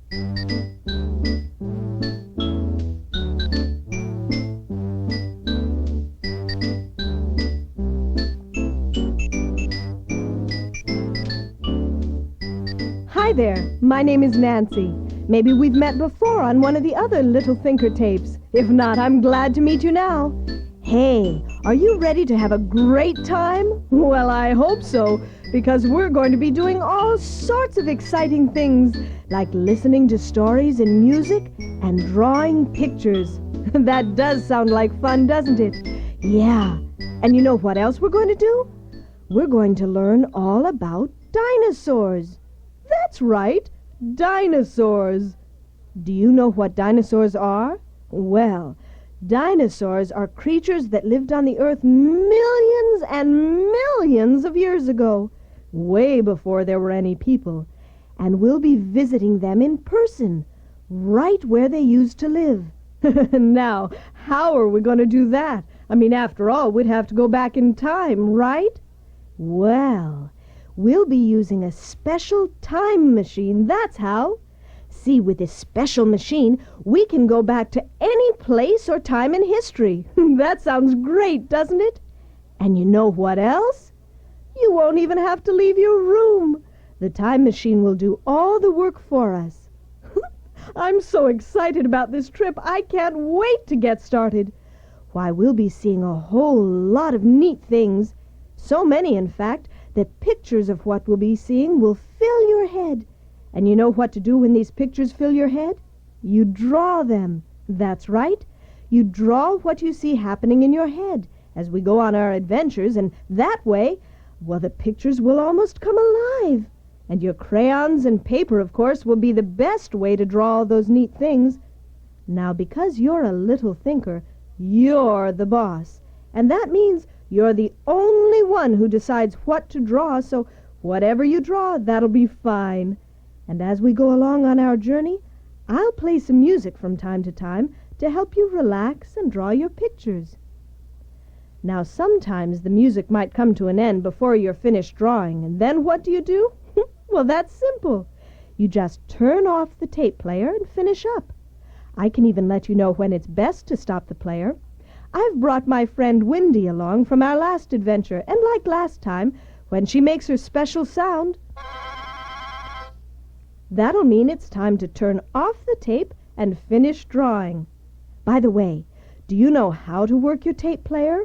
Hi there, my name is Nancy. Maybe we've met before on one of the other Little Thinker tapes. If not, I'm glad to meet you now. Hey, are you ready to have a great time? Well, I hope so, because we're going to be doing all sorts of exciting things, like listening to stories and music and drawing pictures. That does sound like fun, doesn't it? Yeah. And you know what else we're going to do? We're going to learn all about dinosaurs. That's right, dinosaurs. Do you know what dinosaurs are? Well, dinosaurs are creatures that lived on the earth millions and millions of years ago, way before there were any people. And we'll be visiting them in person, right where they used to live. Now, how are we going to do that? I mean, after all, we'd have to go back in time, right? Well, we'll be using a special time machine, that's how. See, with this special machine, we can go back to any place or time in history. That sounds great, doesn't it? And you know what else? You won't even have to leave your room. The time machine will do all the work for us. I'm so excited about this trip, I can't wait to get started. Why, we'll be seeing a whole lot of neat things. So many, in fact, that pictures of what we'll be seeing will fill your head. And you know what to do when these pictures fill your head? You draw them. That's right. You draw what you see happening in your head as we go on our adventures, and that way, well, the pictures will almost come alive. And your crayons and paper, of course, will be the best way to draw all those neat things. Now, because you're a little thinker, you're the boss. And that means you're the only one who decides what to draw, so whatever you draw, that'll be fine. And as we go along on our journey, I'll play some music from time to time to help you relax and draw your pictures. Now, sometimes the music might come to an end before you're finished drawing, and then what do? Well, that's simple. You just turn off the tape player and finish up. I can even let you know when it's best to stop the player. I've brought my friend Wendy along from our last adventure, and like last time, when she makes her special sound, that'll mean it's time to turn off the tape and finish drawing. By the way, do you know how to work your tape player?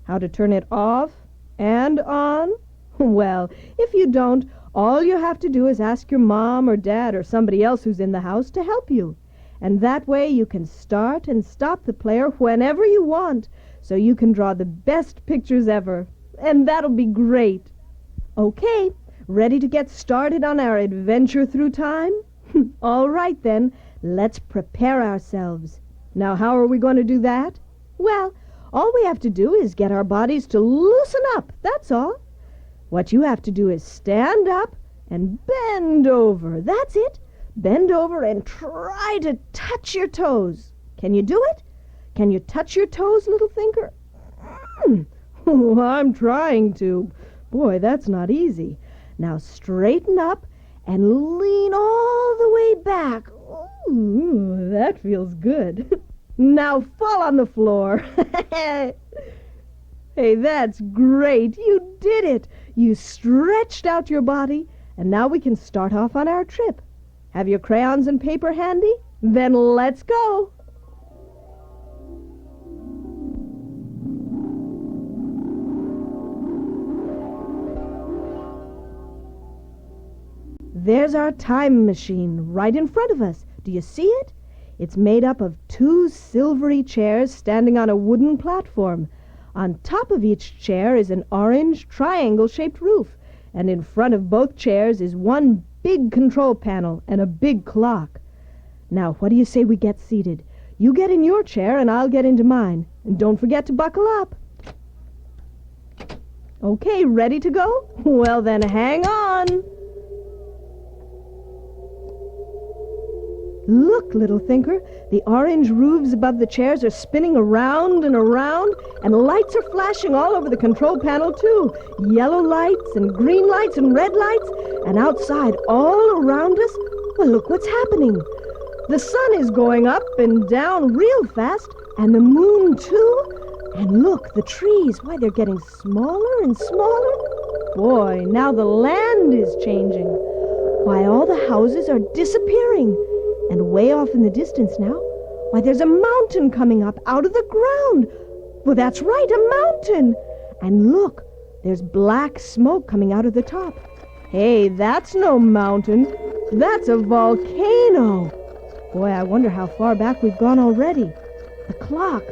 How to turn it off and on? Well, if you don't, all you have to do is ask your mom or dad or somebody else who's in the house to help you. And that way you can start and stop the player whenever you want, so you can draw the best pictures ever. And that'll be great. Okay, ready to get started on our adventure through time? All right then, let's prepare ourselves. Now, how are we going to do that? Well, all we have to do is get our bodies to loosen up, that's all. What you have to do is stand up and bend over. That's it. Bend over and try to touch your toes. Can you do it? Can you touch your toes, little thinker? Oh, I'm trying to. Boy, that's not easy. Now straighten up and lean all the way back. Ooh, that feels good. Now fall on the floor. Hey, that's great. You did it. You stretched out your body, and now we can start off on our trip. Have your crayons and paper handy? Then let's go. There's our time machine right in front of us. Do you see it? It's made up of 2 silvery chairs standing on a wooden platform. On top of each chair is an orange triangle-shaped roof, and in front of both chairs is one big control panel and a big clock. Now, what do you say we get seated? You get in your chair and I'll get into mine. And don't forget to buckle up. Okay, ready to go? Well then, hang on. Look, little thinker, the orange roofs above the chairs are spinning around and around, and lights are flashing all over the control panel, too. Yellow lights and green lights and red lights, and outside, all around us, Well, look what's happening. The sun is going up and down real fast, and the moon, too. And look, the trees, why, they're getting smaller and smaller. Boy, now the land is changing. Why, all the houses are disappearing. And way off in the distance now, why, there's a mountain coming up out of the ground. Well, that's right, a mountain. And look, there's black smoke coming out of the top. Hey, that's no mountain. That's a volcano. Boy, I wonder how far back we've gone already. The clock.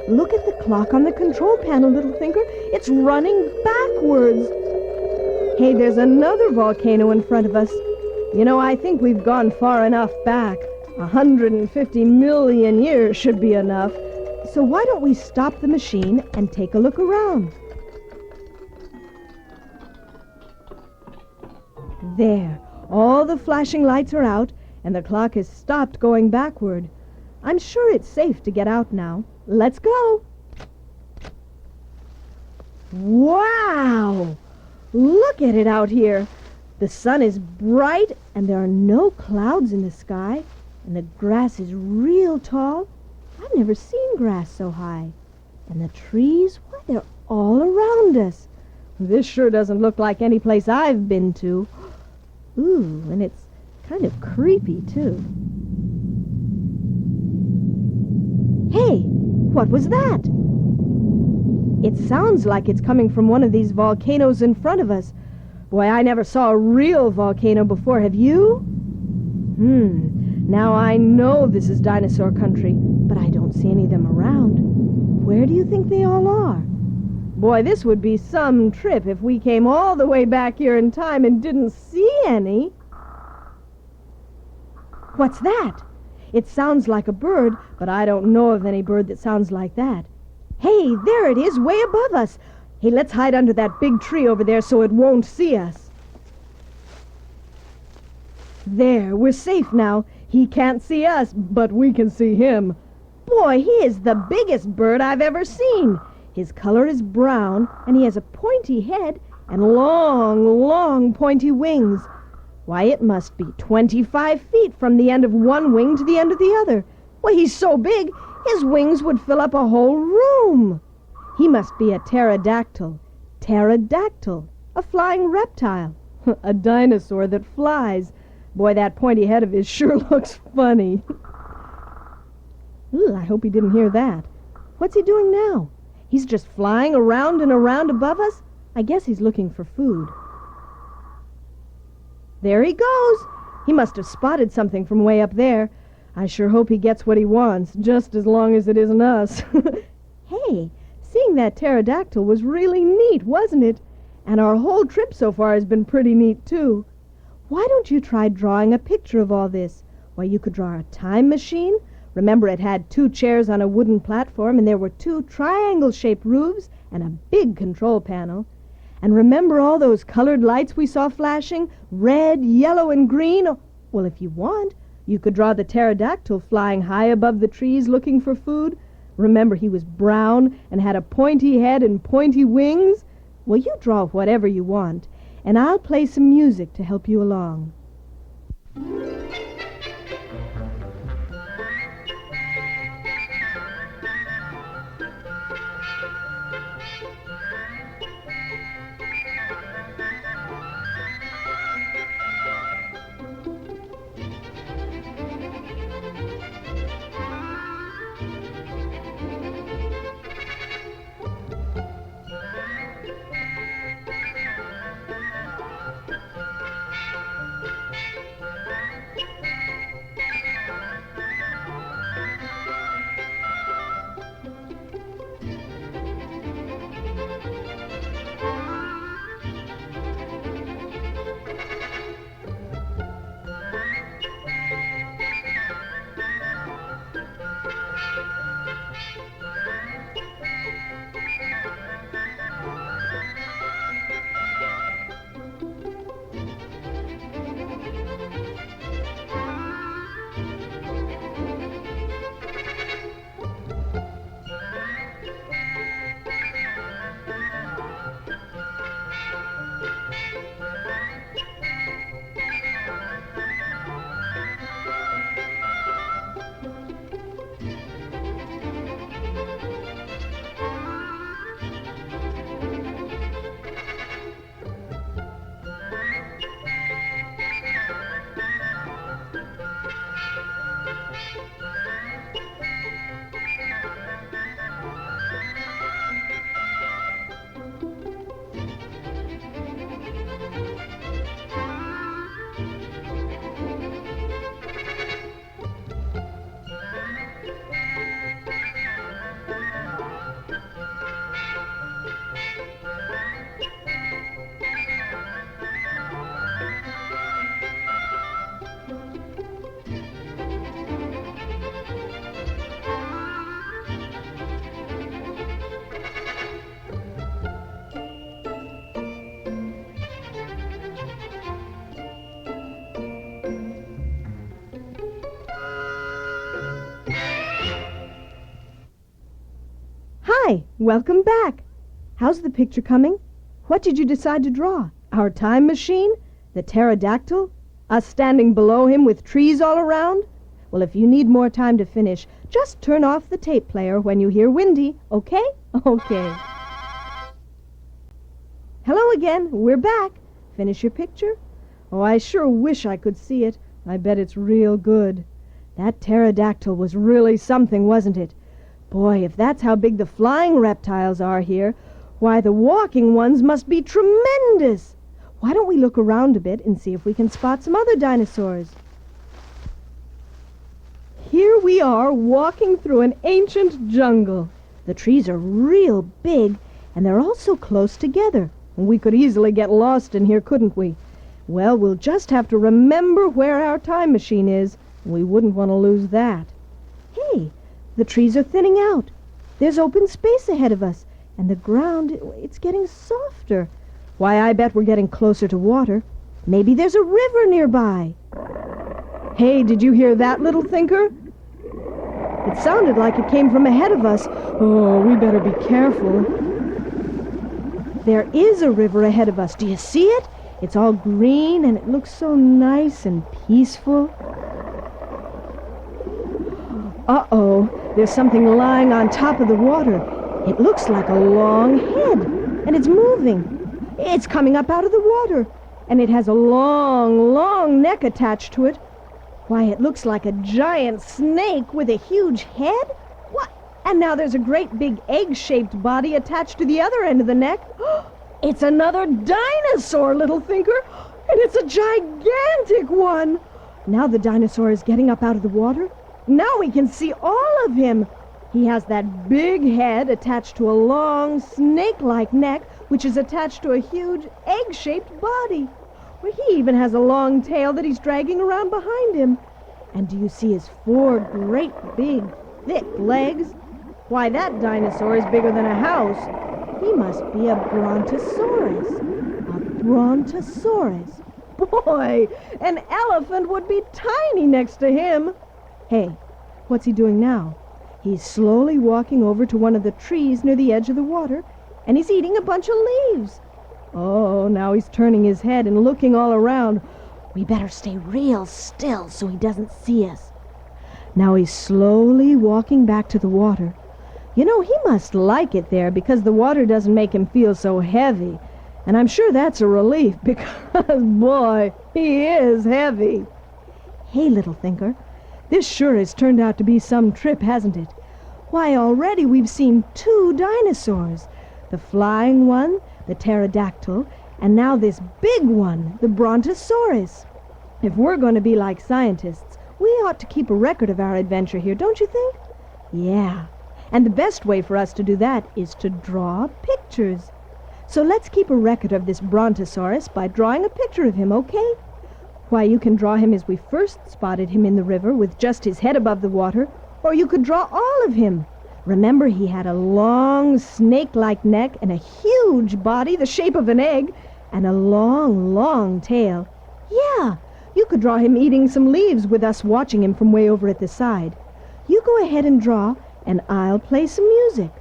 Look at the clock on the control panel, little thinker. It's running backwards. Hey, there's another volcano in front of us. You know, I think we've gone far enough back. 150 million years should be enough. So why don't we stop the machine and take a look around? There, all the flashing lights are out, and the clock has stopped going backward. I'm sure it's safe to get out now. Let's go. Wow! Look at it out here. The sun is bright, and there are no clouds in the sky, and the grass is real tall. I've never seen grass so high. And the trees, why, they're all around us. This sure doesn't look like any place I've been to. Ooh, and it's kind of creepy, too. Hey, what was that? It sounds like it's coming from one of these volcanoes in front of us. Boy, I never saw a real volcano before, have you? Now I know this is dinosaur country, but I don't see any of them around. Where do you think they all are? Boy, this would be some trip if we came all the way back here in time and didn't see any. What's that? It sounds like a bird, but I don't know of any bird that sounds like that. Hey, there it is, way above us. Hey, let's hide under that big tree over there so it won't see us. There, we're safe now. He can't see us, but we can see him. Boy, he is the biggest bird I've ever seen. His color is brown, and he has a pointy head and long, long pointy wings. Why, it must be 25 feet from the end of one wing to the end of the other. Why, he's so big, his wings would fill up a whole room. He must be a pterodactyl. Pterodactyl, a flying reptile. A dinosaur that flies. Boy, that pointy head of his sure looks funny. Ooh, I hope he didn't hear that. What's he doing now? He's just flying around and around above us? I guess he's looking for food. There he goes. He must have spotted something from way up there. I sure hope he gets what he wants, just as long as it isn't us. Hey, seeing that pterodactyl was really neat, wasn't it? And our whole trip so far has been pretty neat, too. Why don't you try drawing a picture of all this? Why, you could draw a time machine. Remember, it had 2 chairs on a wooden platform, and there were 2 triangle-shaped roofs and a big control panel. And remember all those colored lights we saw flashing? Red, yellow, and green? Well, if you want, you could draw the pterodactyl flying high above the trees looking for food. Remember, he was brown and had a pointy head and pointy wings? Well, you draw whatever you want, and I'll play some music to help you along. Hi, welcome back. How's the picture coming? What did you decide to draw? Our time machine? The pterodactyl? Us standing below him with trees all around? Well, if you need more time to finish, just turn off the tape player when you hear Wendy, okay? Okay. Hello again. We're back. Finish your picture? Oh, I sure wish I could see it. I bet it's real good. That pterodactyl was really something, wasn't it? Boy, if that's how big the flying reptiles are here, why, the walking ones must be tremendous. Why don't we look around a bit and see if we can spot some other dinosaurs? Here we are walking through an ancient jungle. The trees are real big, and they're all so close together. We could easily get lost in here, couldn't we? Well, we'll just have to remember where our time machine is. We wouldn't want to lose that. Hey, the trees are thinning out. There's open space ahead of us, and the ground, it's getting softer. Why, I bet we're getting closer to water. Maybe there's a river nearby. Hey, did you hear that, little thinker? It sounded like it came from ahead of us. Oh, we better be careful. There is a river ahead of us. Do you see it? It's all green, and it looks so nice and peaceful. Uh-oh, there's something lying on top of the water. It looks like a long head, and it's moving. It's coming up out of the water, and it has a long, long neck attached to it. Why, it looks like a giant snake with a huge head. What? And now there's a great big egg-shaped body attached to the other end of the neck. It's another dinosaur, little thinker, and it's a gigantic one. Now the dinosaur is getting up out of the water. Now we can see all of him. He has that big head attached to a long, snake-like neck, which is attached to a huge egg-shaped body. Well, he even has a long tail that he's dragging around behind him. And do you see his 4 great, big, thick legs? Why, that dinosaur is bigger than a house. He must be a brontosaurus. A brontosaurus. Boy, an elephant would be tiny next to him. Hey, what's he doing now? He's slowly walking over to one of the trees near the edge of the water, and he's eating a bunch of leaves. Oh, now he's turning his head and looking all around. We better stay real still so he doesn't see us. Now he's slowly walking back to the water. You know, he must like it there because the water doesn't make him feel so heavy. And I'm sure that's a relief because, boy, he is heavy. Hey, little thinker, this sure has turned out to be some trip, hasn't it? Why, already we've seen 2 dinosaurs. The flying one, the pterodactyl, and now this big one, the brontosaurus. If we're going to be like scientists, we ought to keep a record of our adventure here, don't you think? Yeah, and the best way for us to do that is to draw pictures. So let's keep a record of this brontosaurus by drawing a picture of him, okay? Why, you can draw him as we first spotted him in the river with just his head above the water, or you could draw all of him. Remember, he had a long, snake-like neck and a huge body the shape of an egg and a long, long tail. Yeah, you could draw him eating some leaves with us watching him from way over at the side. You go ahead and draw, and I'll play some music.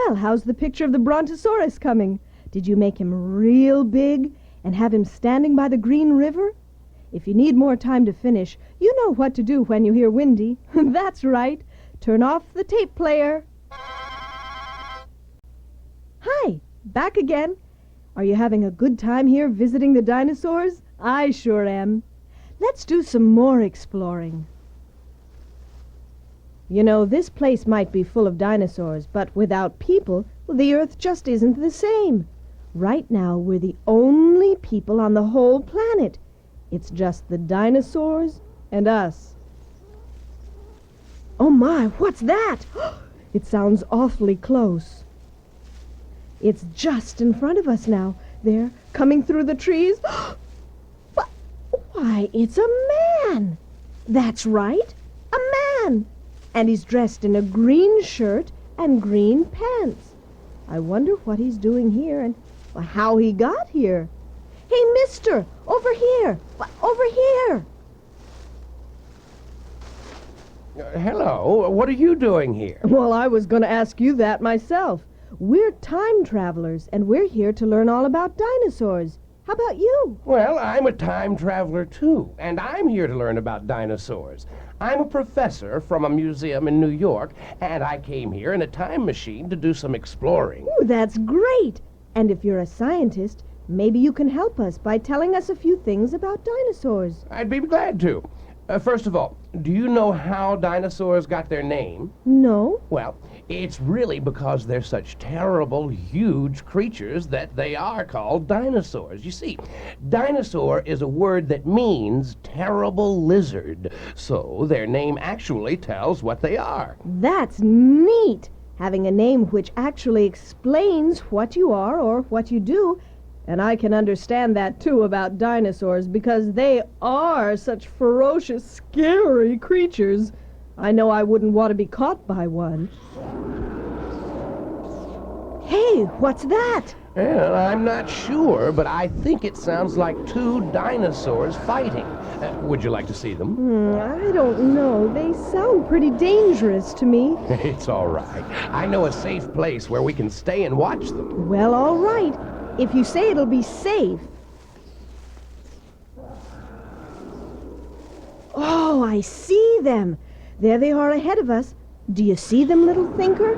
Well, how's the picture of the Brontosaurus coming? Did you make him real big and have him standing by the Green River? If you need more time to finish, you know what to do when you hear Wendy. That's right. Turn off the tape player. Hi, back again. Are you having a good time here visiting the dinosaurs? I sure am. Let's do some more exploring. You know, this place might be full of dinosaurs, but without people, the Earth just isn't the same. Right now, we're the only people on the whole planet. It's just the dinosaurs and us. Oh my, what's that? It sounds awfully close. It's just in front of us now. There, coming through the trees. Why, it's a man. That's right, a man. And he's dressed in a green shirt and green pants. I wonder what he's doing here and how he got here. Hey, mister, over here, over here. Hello, what are you doing here? Well, I was going to ask you that myself. We're time travelers, and we're here to learn all about dinosaurs. How about you? Well, I'm a time traveler, too, and I'm here to learn about dinosaurs. I'm a professor from a museum in New York, and I came here in a time machine to do some exploring. Ooh, that's great. And if you're a scientist, maybe you can help us by telling us a few things about dinosaurs. I'd be glad to. First of all, do you know how dinosaurs got their name? No. Well, it's really because they're such terrible, huge creatures that they are called dinosaurs. You see, dinosaur is a word that means terrible lizard, so their name actually tells what they are. That's neat. Having a name which actually explains what you are or what you do. And I can understand that, too, about dinosaurs, because they are such ferocious, scary creatures. I know I wouldn't want to be caught by one. Hey, what's that? Well, I'm not sure, but I think it sounds like two dinosaurs fighting. Would you like to see them? I don't know. They sound pretty dangerous to me. It's all right. I know a safe place where we can stay and watch them. Well, all right. If you say it'll be safe. Oh, I see them. There they are ahead of us. Do you see them, little thinker?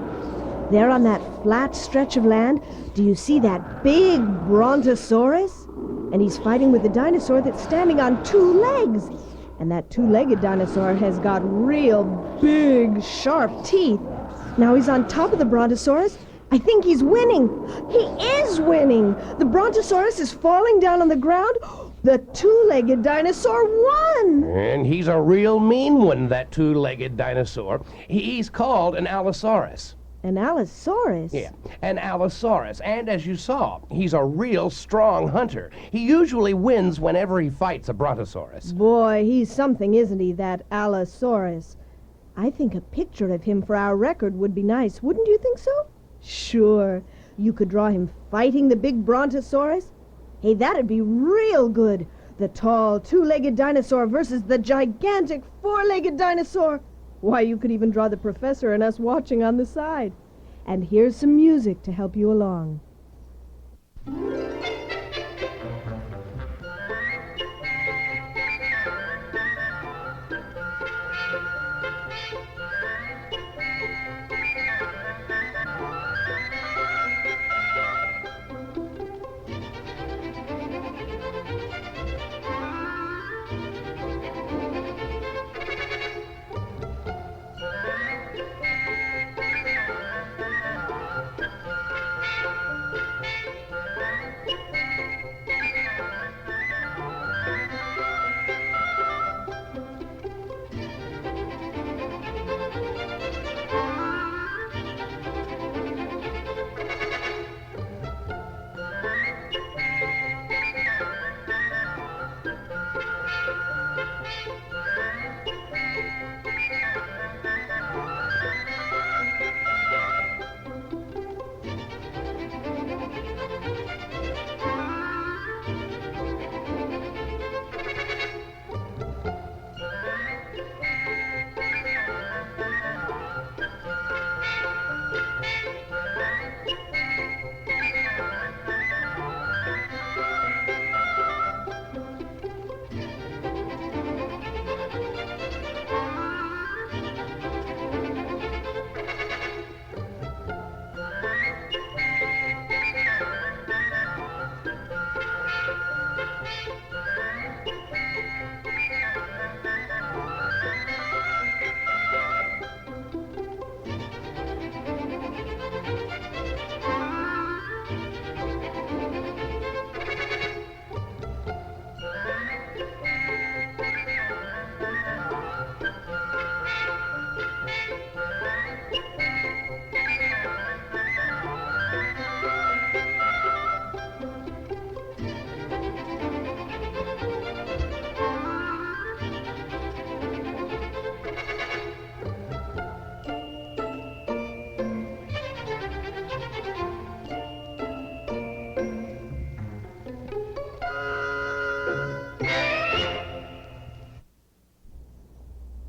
There on that flat stretch of land, do you see that big Brontosaurus? And he's fighting with the dinosaur that's standing on two legs. And that two-legged dinosaur has got real big, sharp teeth. Now he's on top of the Brontosaurus. I think he's winning. He is winning. The Brontosaurus is falling down on the ground. The two-legged dinosaur won. And he's a real mean one, that two-legged dinosaur. He's called an Allosaurus. An Allosaurus? Yeah, an Allosaurus. And as you saw, he's a real strong hunter. He usually wins whenever he fights a Brontosaurus. Boy, he's something, isn't he, that Allosaurus? I think a picture of him for our record would be nice. Wouldn't you think so? Sure. You could draw him fighting the big Brontosaurus. Hey, that'd be real good. The tall, two-legged dinosaur versus the gigantic, four-legged dinosaur. Why, you could even draw the professor and us watching on the side. And here's some music to help you along.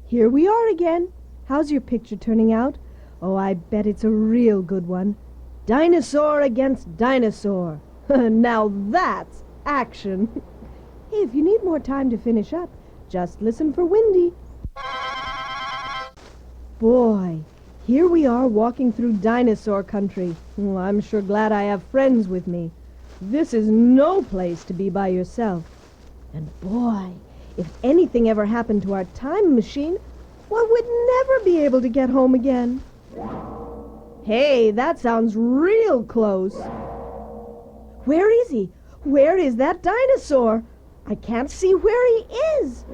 Here we are again. How's your picture turning out? Oh, I bet it's a real good one. Dinosaur against dinosaur. Now that's action. Hey, if you need more time to finish up, just listen for Wendy. Boy, here we are walking through dinosaur country. Oh, I'm sure glad I have friends with me. This is no place to be by yourself. And boy, if anything ever happened to our time machine, well, we'd never be able to get home again. Hey, that sounds real close. Where is he? Where is that dinosaur? I can't see where he is.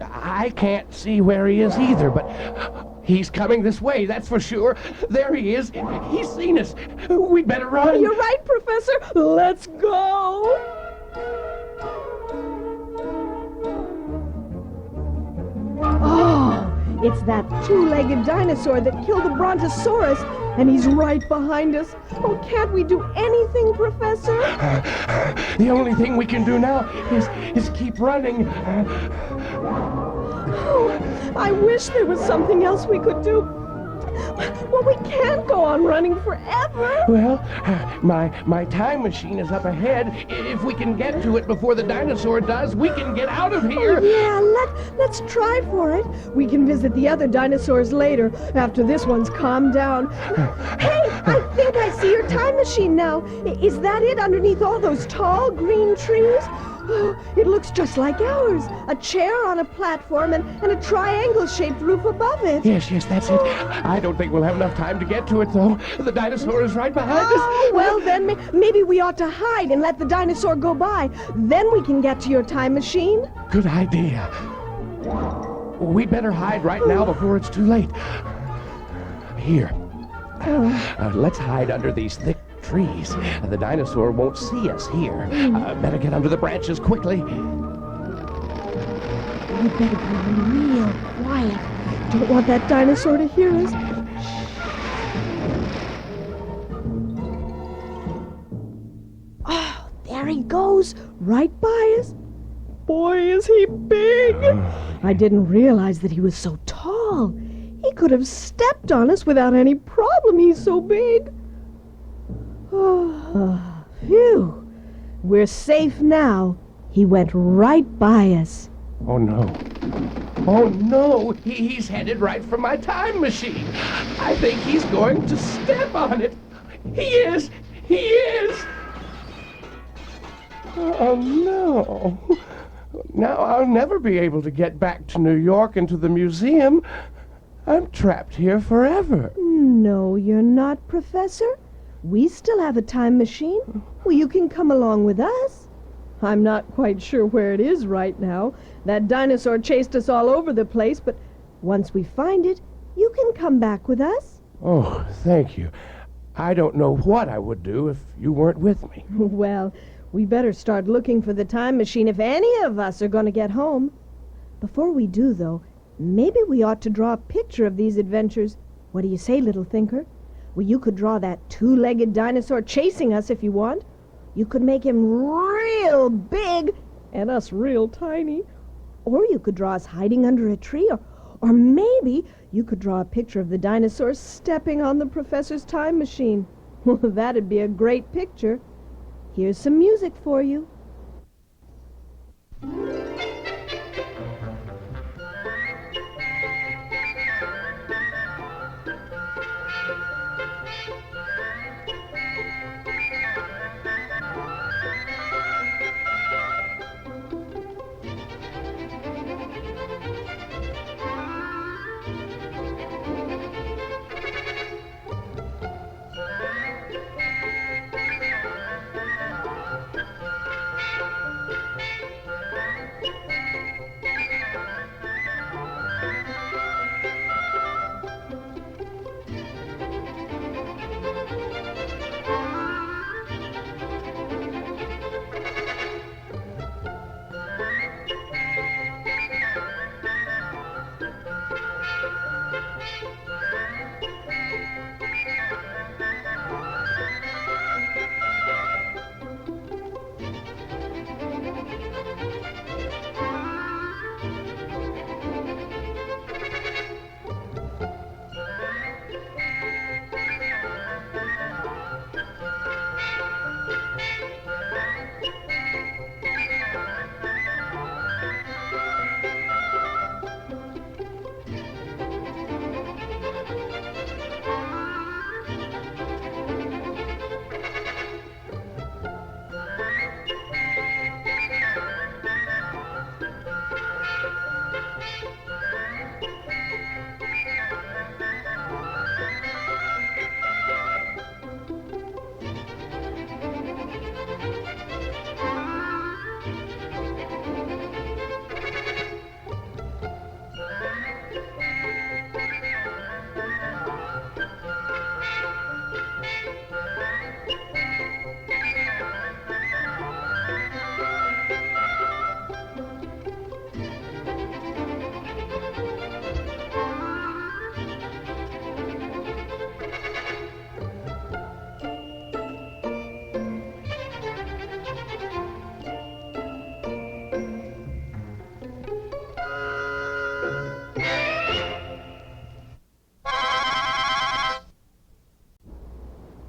I can't see where he is either, but he's coming this way, that's for sure. There he is. He's seen us. We'd better run. You're right, Professor. Let's go. Oh, it's that two-legged dinosaur that killed the brontosaurus, and he's right behind us. Oh, can't we do anything, Professor? The only thing we can do now is keep running. Oh, I wish there was something else we could do. Well, we can't go on running forever. Well, my time machine is up ahead. If we can get to it before the dinosaur does, we can get out of here. Oh, yeah, let's try for it. We can visit the other dinosaurs later, after this one's calmed down. Hey, I think I see your time machine now. Is that it underneath all those tall green trees? Oh, it looks just like ours. A chair on a platform and a triangle-shaped roof above it. Yes, that's it. I don't think we'll have enough time to get to it, though. The dinosaur is right behind us. Oh, well, then maybe we ought to hide and let the dinosaur go by. Then we can get to your time machine. Good idea. We'd better hide right now before it's too late. Here. Let's hide under these thick trees. The dinosaur won't see us here. Better get under the branches quickly. We better be real quiet. Don't want that dinosaur to hear us. Oh, there he goes, right by us. Boy, is he big! I didn't realize that he was so tall. He could have stepped on us without any problem. He's so big. Oh, phew. We're safe now. He went right by us. Oh, no. Oh, no. He's headed right for my time machine. I think he's going to step on it. He is. He is. Oh, no. Now I'll never be able to get back to New York and to the museum. I'm trapped here forever. No, you're not, Professor. We still have a time machine. Well, you can come along with us. I'm not quite sure where it is right now. That dinosaur chased us all over the place, but once we find it, you can come back with us. Oh, thank you. I don't know what I would do if you weren't with me. Well, we better start looking for the time machine if any of us are going to get home. Before we do, though, maybe we ought to draw a picture of these adventures. What do you say, little thinker? Well, you could draw that two-legged dinosaur chasing us if you want. You could make him real big and us real tiny. Or you could draw us hiding under a tree. Or maybe you could draw a picture of the dinosaur stepping on the professor's time machine. Well, that'd be a great picture. Here's some music for you.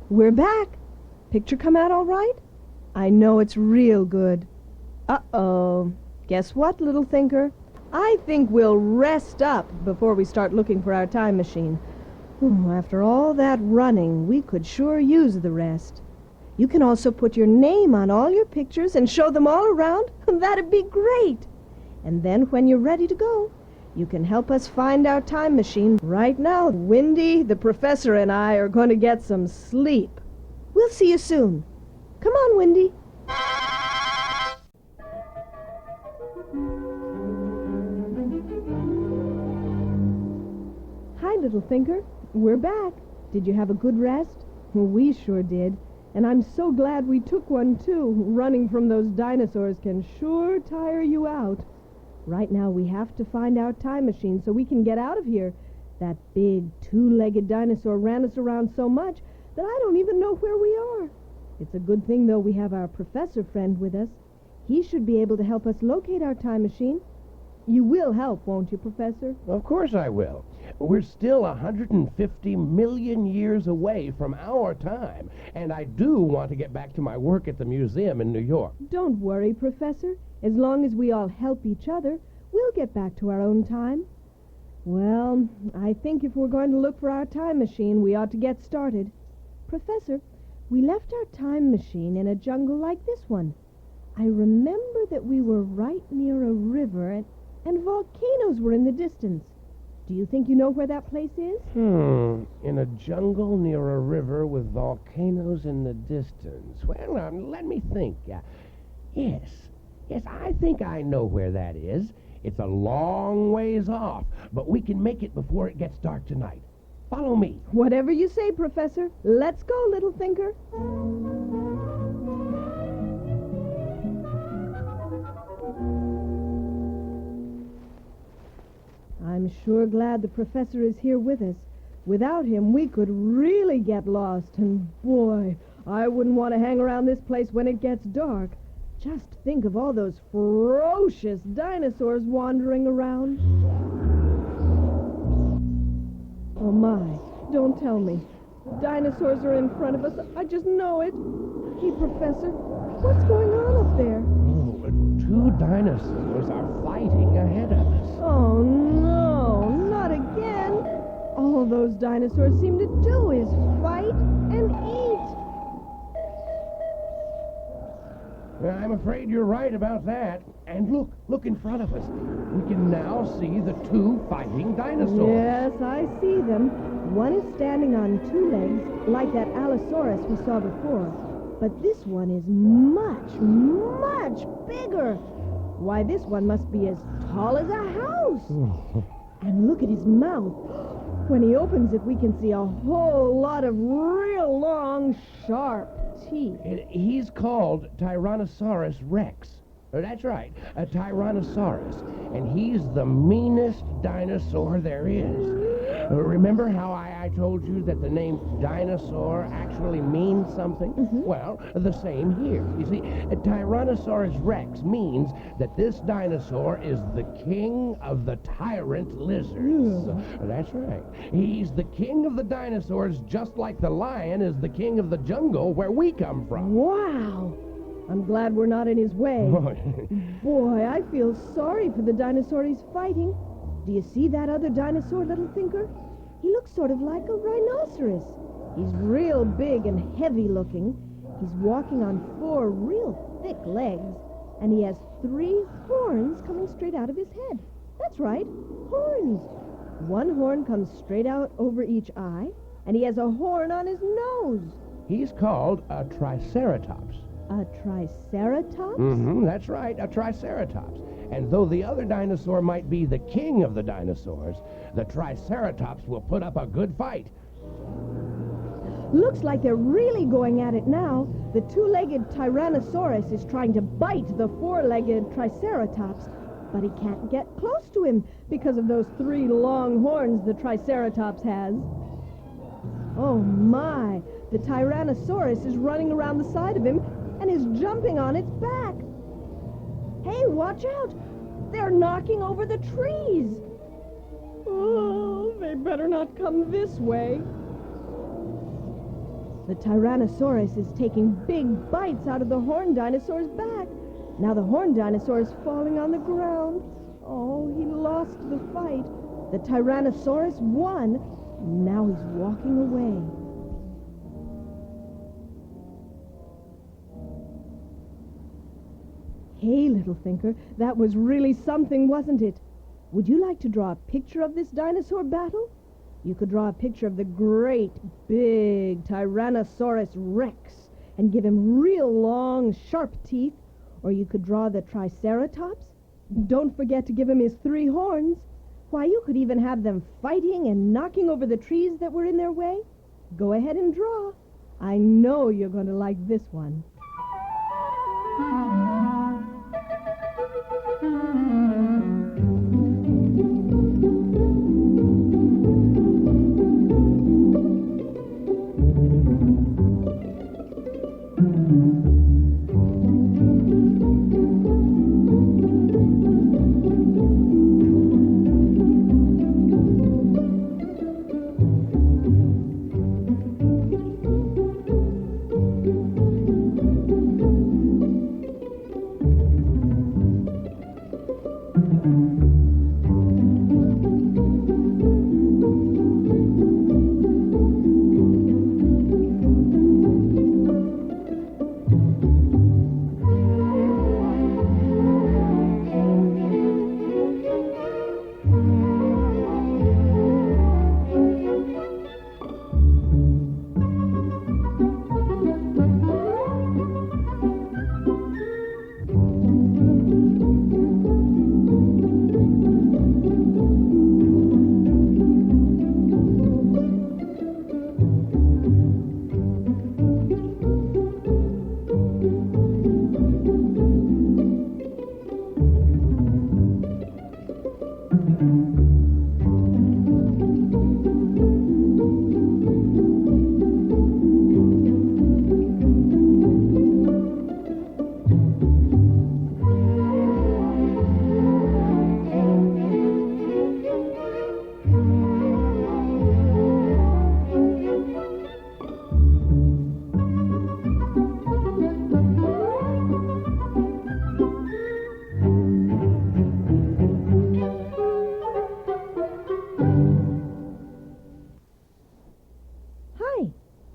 We're back. Picture come out all right? I know it's real good. Uh-oh. Guess what, little thinker? I think we'll rest up before we start looking for our time machine. After all that running, we could sure use the rest. You can also put your name on all your pictures and show them all around. That'd be great. And then when you're ready to go, you can help us find our time machine. Right now, Wendy, the professor, and I are going to get some sleep. We'll see you soon. Come on, Wendy. Hi, little thinker. We're back. Did you have a good rest? We sure did. And I'm so glad we took one, too. Running from those dinosaurs can sure tire you out. Right now, we have to find our time machine so we can get out of here. That big, two-legged dinosaur ran us around so much that I don't even know where we are. It's a good thing, though, we have our professor friend with us. He should be able to help us locate our time machine. You will help, won't you, Professor? Of course I will. We're still 150 million years away from our time, and I do want to get back to my work at the museum in New York. Don't worry, Professor. As long as we all help each other, we'll get back to our own time. Well, I think if we're going to look for our time machine, we ought to get started. Professor, we left our time machine in a jungle like this one. I remember that we were right near a river, and volcanoes were in the distance. Do you think you know where that place is? In a jungle near a river with volcanoes in the distance. Well, let me think. Yes, I think I know where that is. It's a long ways off, but we can make it before it gets dark tonight. Follow me. Whatever you say, Professor. Let's go, little thinker. I'm sure glad the professor is here with us. Without him, we could really get lost, and boy, I wouldn't want to hang around this place when it gets dark. Just think of all those ferocious dinosaurs wandering around. Oh, my. Don't tell me. Dinosaurs are in front of us. I just know it. Hey, Professor, what's going on up there? Oh, two dinosaurs are fighting ahead of us. Oh, no, not again. All those dinosaurs seem to do is fight and eat. I'm afraid you're right about that. And look in front of us. We can now see the two fighting dinosaurs. Yes, I see them. One is standing on two legs, like that Allosaurus we saw before. But this one is much, much bigger. Why, this one must be as tall as a house. And look at his mouth. When he opens it, we can see a whole lot of real long, sharp teeth. He's called Tyrannosaurus Rex. That's right, a Tyrannosaurus. And he's the meanest dinosaur there is. Remember how I told you that the name dinosaur actually means something? Well, the same here. You see, Tyrannosaurus Rex means that this dinosaur is the king of the tyrant lizards. That's right. He's the king of the dinosaurs, just like the lion is the king of the jungle where we come from. Wow! I'm glad we're not in his way. Boy, I feel sorry for the dinosaur he's fighting. Do you see that other dinosaur, little thinker? He looks sort of like a rhinoceros. He's real big and heavy looking. He's walking on 4 real thick legs, and he has 3 horns coming straight out of his head. That's right, horns. One horn comes straight out over each eye, and he has a horn on his nose. He's called a triceratops. A triceratops? That's right, a triceratops. And though the other dinosaur might be the king of the dinosaurs, the triceratops will put up a good fight. Looks like they're really going at it now. The 2-legged Tyrannosaurus is trying to bite the 4-legged Triceratops, but he can't get close to him because of those 3 long horns the Triceratops has. Oh, my. The Tyrannosaurus is running around the side of him and is jumping on its back. Hey, watch out! They're knocking over the trees. Oh, they better not come this way. The Tyrannosaurus is taking big bites out of the horned dinosaur's back. Now the horned dinosaur is falling on the ground. Oh, he lost the fight. The Tyrannosaurus won. Now he's walking away. Hey, little thinker, that was really something, wasn't it? Would you like to draw a picture of this dinosaur battle? You could draw a picture of the great, big Tyrannosaurus Rex and give him real long, sharp teeth. Or you could draw the Triceratops. Don't forget to give him his 3 horns. Why, you could even have them fighting and knocking over the trees that were in their way. Go ahead and draw. I know you're going to like this one.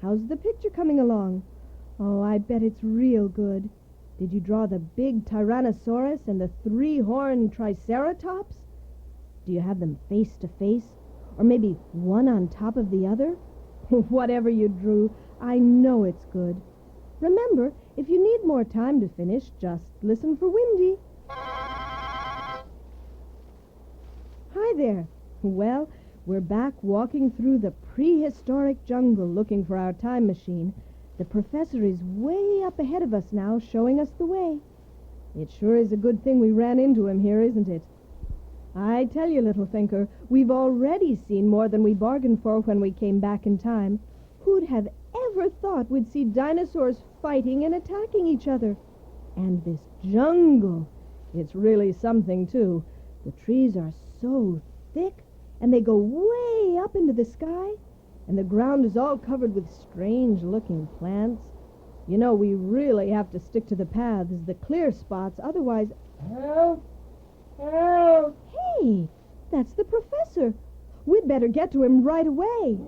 How's the picture coming along? Oh, I bet it's real good. Did you draw the big Tyrannosaurus and the 3-horned Triceratops? Do you have them face to face? Or maybe one on top of the other? Whatever you drew, I know it's good. Remember, if you need more time to finish, just listen for Wendy. Hi there. Well, we're back walking through the prehistoric jungle looking for our time machine. The professor is way up ahead of us now, showing us the way. It sure is a good thing we ran into him here, isn't it? I tell you, little thinker, we've already seen more than we bargained for when we came back in time. Who'd have ever thought we'd see dinosaurs fighting and attacking each other? And this jungle, it's really something, too. The trees are so thick, and they go way up into the sky, and the ground is all covered with strange-looking plants. You know, we really have to stick to the paths, the clear spots, otherwise... Help! Help! Hey, that's the professor. We'd better get to him right away.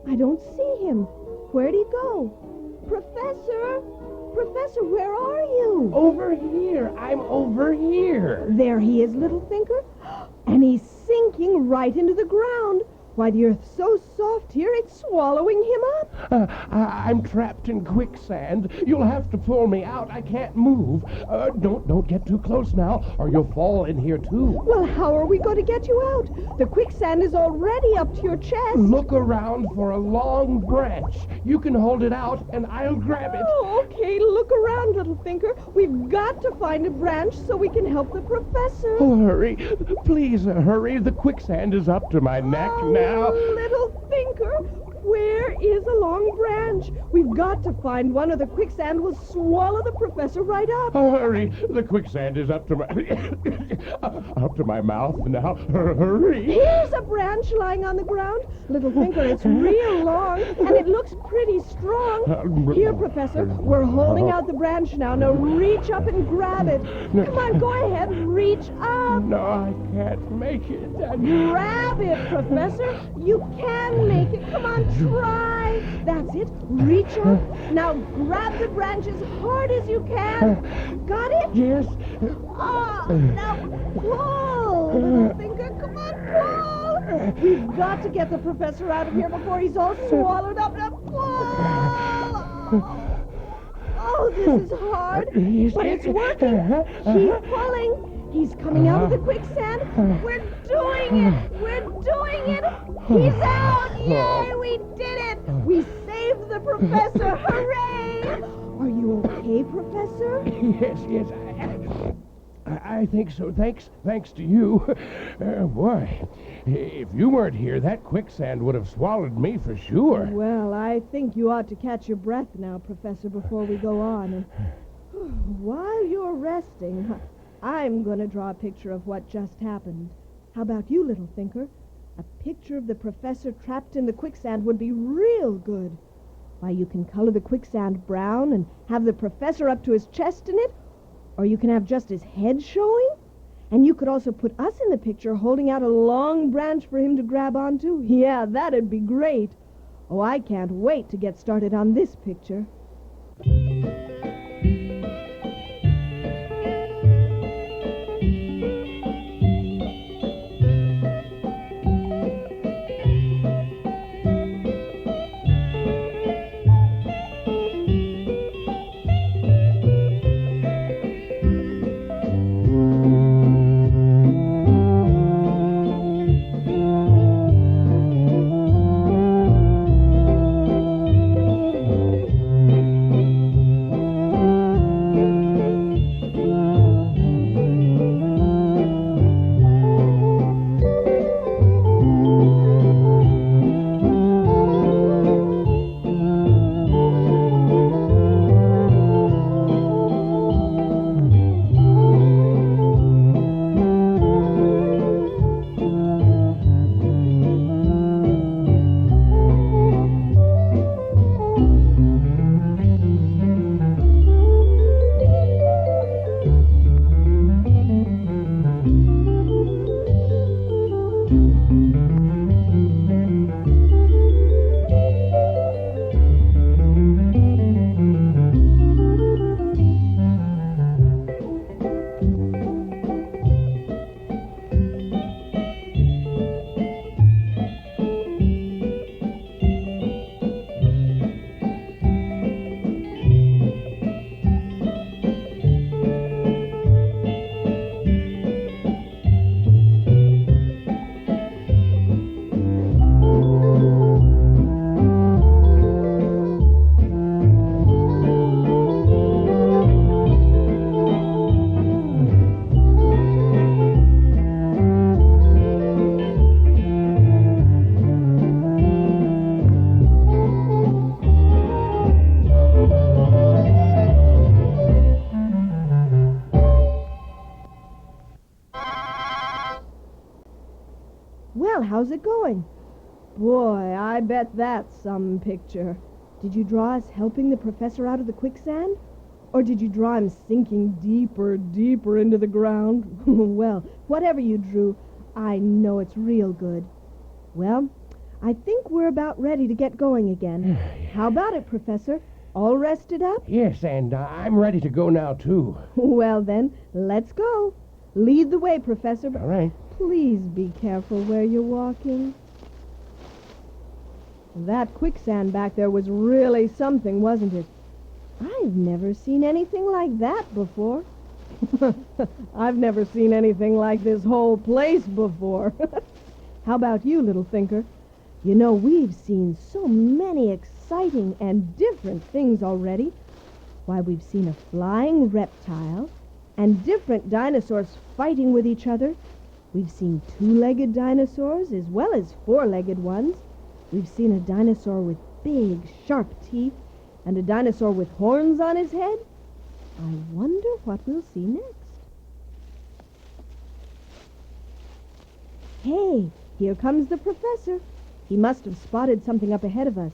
I don't see him. Where'd he go? Professor! Professor, where are you? Over here. I'm over here. There he is, little thinker. And he's sinking right into the ground. Why, the earth's so soft here, it's swallowing him up. I'm trapped in quicksand. You'll have to pull me out. I can't move. Don't get too close now, or you'll fall in here, too. Well, how are we going to get you out? The quicksand is already up to your chest. Look around for a long branch. You can hold it out, and I'll grab it. Oh, okay, look around, little thinker. We've got to find a branch so we can help the professor. Oh, hurry. Please hurry. The quicksand is up to my neck now. Little thinker, where There is a long branch. We've got to find one or the quicksand will swallow the professor right up. Oh, hurry. The quicksand is up to my... up to my mouth now. Hurry. Here's a branch lying on the ground. Little Thinker, it's real long, and it looks pretty strong. Here, Professor, we're holding out the branch now. Now reach up and grab it. Come on, go ahead. Reach up. No, I can't make it. Grab it, Professor. You can make it. Come on, try. That's it. Reach up. Now grab the branch as hard as you can. Got it? Yes. Oh, now pull, Little Thinker. Come on, pull. We've got to get the professor out of here before he's all swallowed up. Now pull. Oh, this is hard, but it's working. Keep pulling. He's coming out of the quicksand. We're doing it. We're doing it. He's out. Yay, we did it. We saved the professor. Hooray. Are you okay, Professor? Yes. I think so. Thanks to you. Boy, if you weren't here, that quicksand would have swallowed me for sure. Well, I think you ought to catch your breath now, Professor, before we go on. And while you're resting, I'm going to draw a picture of what just happened. How about you, Little Thinker? A picture of the professor trapped in the quicksand would be real good. Why, you can color the quicksand brown and have the professor up to his chest in it, or you can have just his head showing. And you could also put us in the picture holding out a long branch for him to grab onto. Yeah, that'd be great. Oh, I can't wait to get started on this picture. Well, how's it going? Boy, I bet that's some picture. Did you draw us helping the professor out of the quicksand? Or did you draw him sinking deeper into the ground? Well, whatever you drew, I know it's real good. Well, I think we're about ready to get going again. How about it, Professor? All rested up? Yes, and I'm ready to go now, too. Well, then, let's go. Lead the way, Professor. All right. Please be careful where you're walking. That quicksand back there was really something, wasn't it? I've never seen anything like that before. I've never seen anything like this whole place before. How about you, Little Thinker? You know, we've seen so many exciting and different things already. Why, we've seen a flying reptile and different dinosaurs fighting with each other. We've seen two-legged dinosaurs as well as four-legged ones. We've seen a dinosaur with big, sharp teeth and a dinosaur with horns on his head? I wonder what we'll see next. Hey, here comes the professor. He must have spotted something up ahead of us.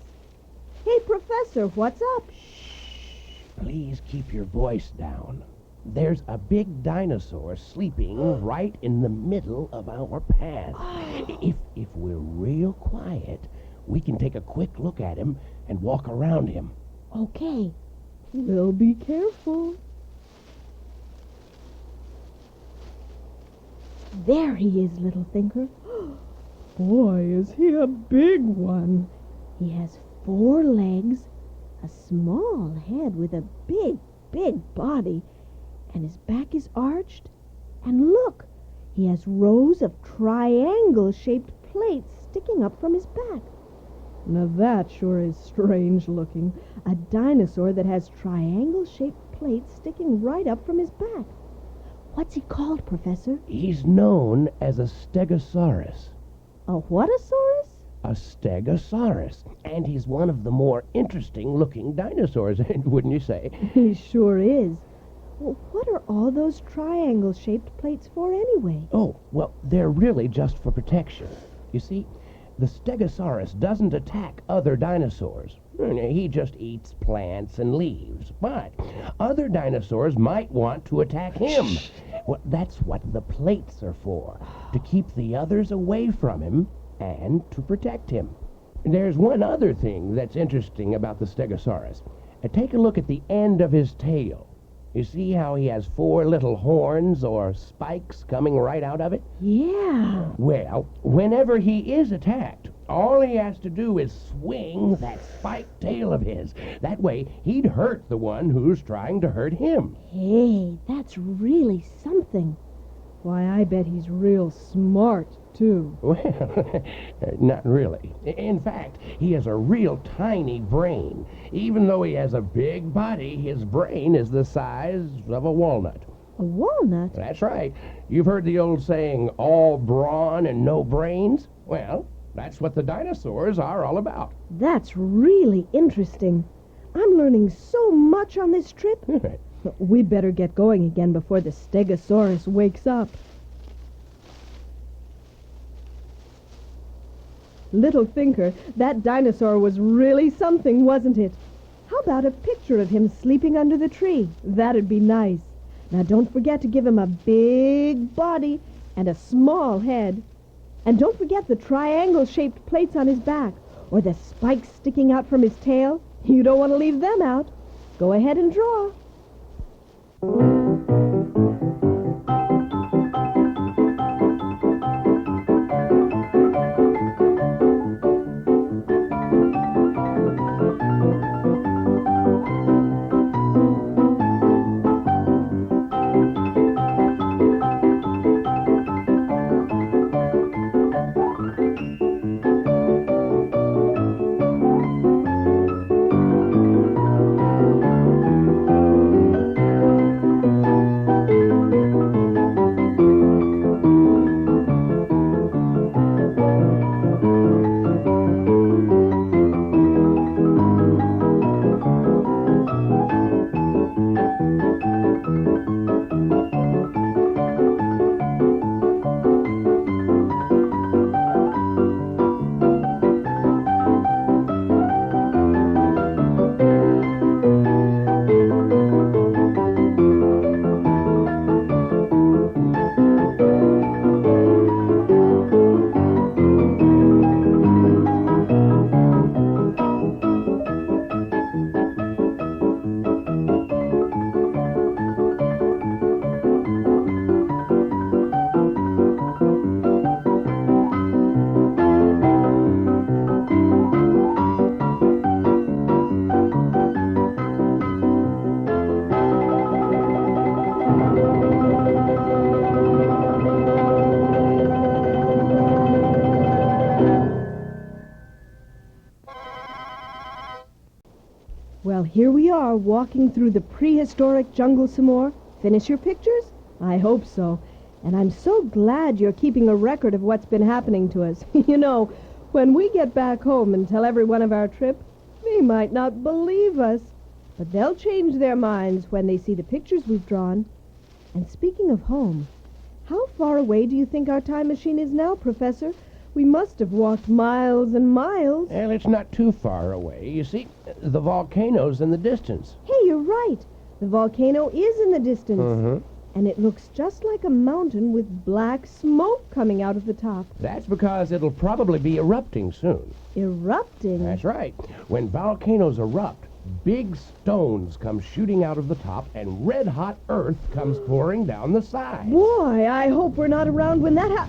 Hey, Professor, what's up? Please keep your voice down. There's a big dinosaur sleeping right in the middle of our path. If we're real quiet, we can take a quick look at him and walk around him. Okay. We'll be careful. There he is, little thinker. Boy, is he a big one. He has 4 legs, a small head with a big, big body, and his back is arched. And look, he has rows of triangle-shaped plates sticking up from his back. Now that sure is strange looking. A dinosaur that has triangle-shaped plates sticking right up from his back. What's he called, Professor? He's known as a stegosaurus. A whatasaurus? A stegosaurus. And he's one of the more interesting-looking dinosaurs, wouldn't you say? He sure is. Well, what are all those triangle-shaped plates for anyway? Oh, well, they're really just for protection. You see, the stegosaurus doesn't attack other dinosaurs. He just eats plants and leaves. But other dinosaurs might want to attack him. Well, that's what the plates are for, to keep the others away from him and to protect him. There's one other thing that's interesting about the stegosaurus. Take a look at the end of his tail. You see how he has 4 little horns or spikes coming right out of it? Yeah. Well, whenever he is attacked, all he has to do is swing that spiked tail of his. That way, he'd hurt the one who's trying to hurt him. Hey, that's really something. Why, I bet he's real smart, too. Well, not really. In fact, he has a real tiny brain. Even though he has a big body, his brain is the size of a walnut. A walnut? That's right. You've heard the old saying, all brawn and no brains? Well, that's what the dinosaurs are all about. That's really interesting. I'm learning so much on this trip. We'd better get going again before the stegosaurus wakes up. Little thinker, that dinosaur was really something, wasn't it? How about a picture of him sleeping under the tree? That'd be nice. Now don't forget to give him a big body and a small head. And don't forget the triangle-shaped plates on his back or the spikes sticking out from his tail. You don't want to leave them out. Go ahead and draw. Well, here we are, walking through the prehistoric jungle some more. Finish your pictures? I hope so. And I'm so glad you're keeping a record of what's been happening to us. You know, when we get back home and tell everyone of our trip, They might not believe us, but they'll change their minds when they see the pictures we've drawn. And speaking of home, how far away do you think our time machine is now, Professor? We must have walked miles and miles. Well, it's not too far away. You see, the volcano's in the distance. Hey, you're right. The volcano is in the distance. Mm-hmm. And it looks just like a mountain with black smoke coming out of the top. That's because it'll probably be erupting soon. Erupting? That's right. When volcanoes erupt, big stones come shooting out of the top, and red-hot earth comes pouring down the side. Boy, I hope we're not around when that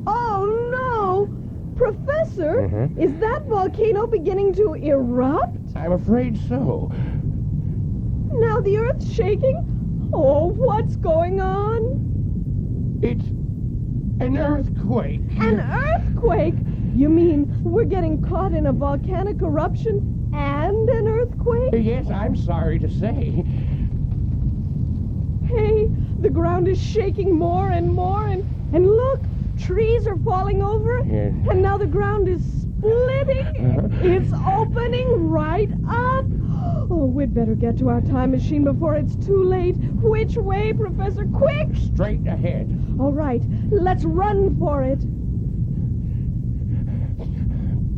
Oh, no! Professor, is that volcano beginning to erupt? I'm afraid so. Now the earth's shaking? Oh, what's going on? It's an earthquake. An earthquake? You mean we're getting caught in a volcanic eruption and an earthquake? Yes, I'm sorry to say. Hey, the ground is shaking more and more, and look, trees are falling over, Yes. and now the ground is splitting. It's opening right up. Oh, we'd better get to our time machine before it's too late. Which way, Professor? Quick! Straight ahead. All right, let's run for it.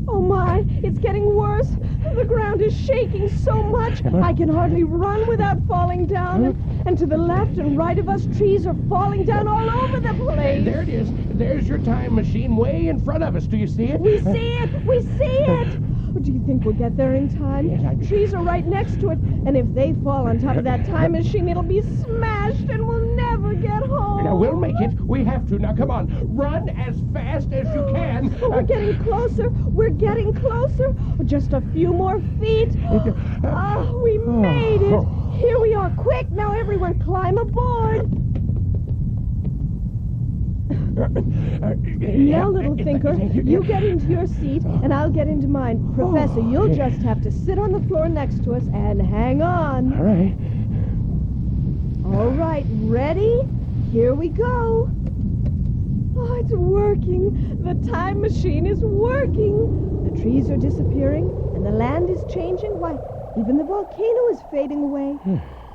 Oh, my, it's getting worse. The ground is shaking so much, I can hardly run without falling down. And to the left and right of us, trees are falling down all over the place. There it is. There's your time machine way in front of us. Do you see it? We see it! We see it! Do you think we'll get there in time? Yes, I- Trees are right next to it, and if they fall on top of that time machine, it'll be smashed and we'll never get home. Now, we'll make it. We have to. Now, come on. Run as fast as you can. Oh, we're getting closer. We're getting closer. Just a few more feet. Oh, we made it. Here we are. Quick, now everyone climb aboard. Now, little thinker, you get into your seat, and I'll get into mine. Professor, you'll just have to sit on the floor next to us and hang on. All right. All right, ready? Here we go. Oh, it's working. The time machine is working. The trees are disappearing, and the land is changing. Why, even the volcano is fading away.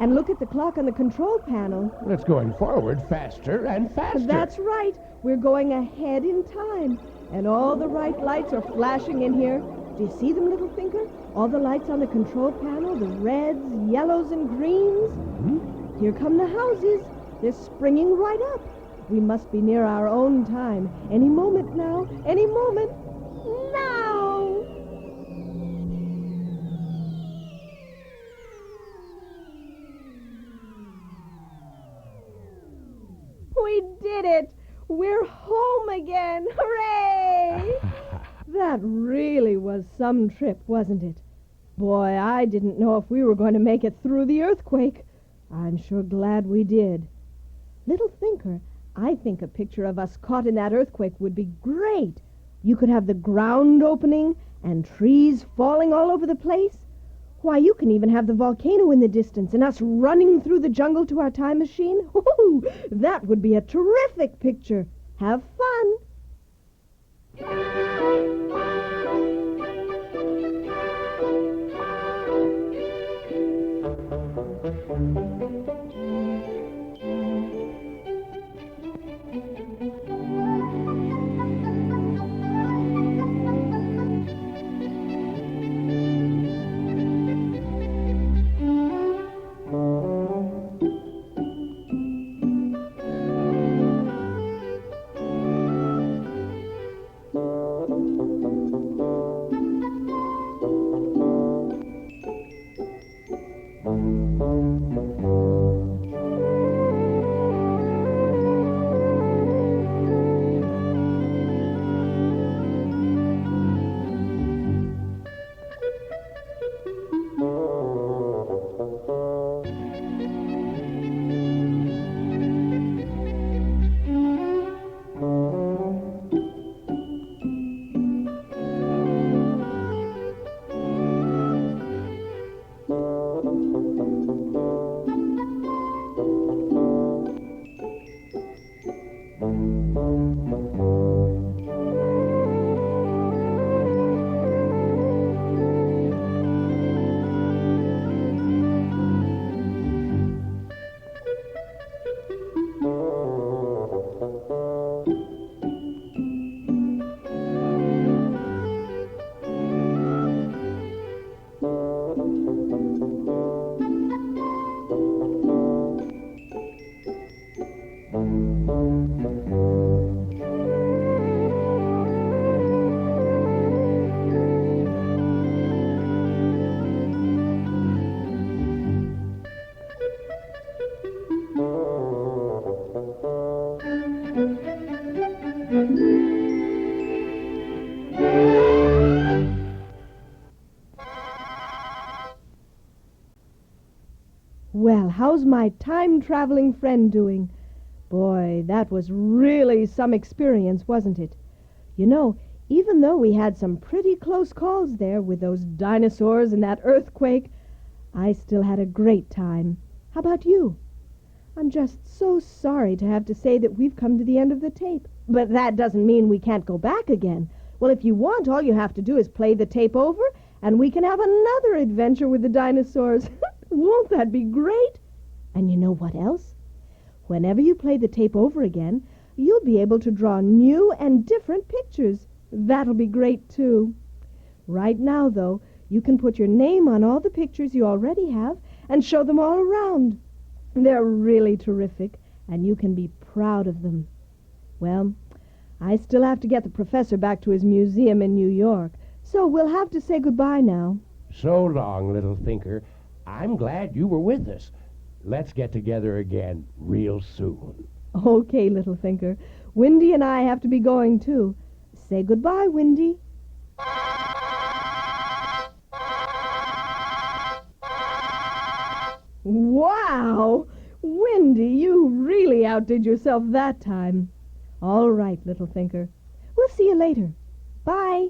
And look at the clock on the control panel. It's going forward faster and faster. That's right. We're going ahead in time. And all the right lights are flashing in here. Do you see them, little thinker? All the lights on the control panel, the reds, yellows, and greens. Here come the houses. They're springing right up. We must be near our own time. Any moment now. Any moment. Now! We did it! We're home again! Hooray! That really was some trip, wasn't it? Boy, I didn't know if we were going to make it through the earthquake. I'm sure glad we did. Little thinker, I think a picture of us caught in that earthquake would be great. You could have the ground opening and trees falling all over the place. Why, you can even have the volcano in the distance and us running through the jungle to our time machine. Ooh, that would be a terrific picture. Have fun. Well, how's my time-traveling friend doing? Boy, that was really some experience, wasn't it? You know, even though we had some pretty close calls there with those dinosaurs and that earthquake, I still had a great time. How about you? I'm just so sorry to have to say that we've come to the end of the tape. But that doesn't mean we can't go back again. Well, if you want, all you have to do is play the tape over, and we can have another adventure with the dinosaurs. Won't that be great? And you know what else? Whenever you play the tape over again, you'll be able to draw new and different pictures. That'll be great, too. Right now, though, you can put your name on all the pictures you already have and show them all around. They're really terrific, and you can be proud of them. Well, I still have to get the professor back to his museum in New York, so we'll have to say goodbye now. So long, little thinker. I'm glad you were with us. Let's get together again real soon. Okay, little thinker. Wendy and I have to be going, too. Say goodbye, Wendy. Wow! Wendy, you really outdid yourself that time. All right, little thinker. We'll see you later. Bye.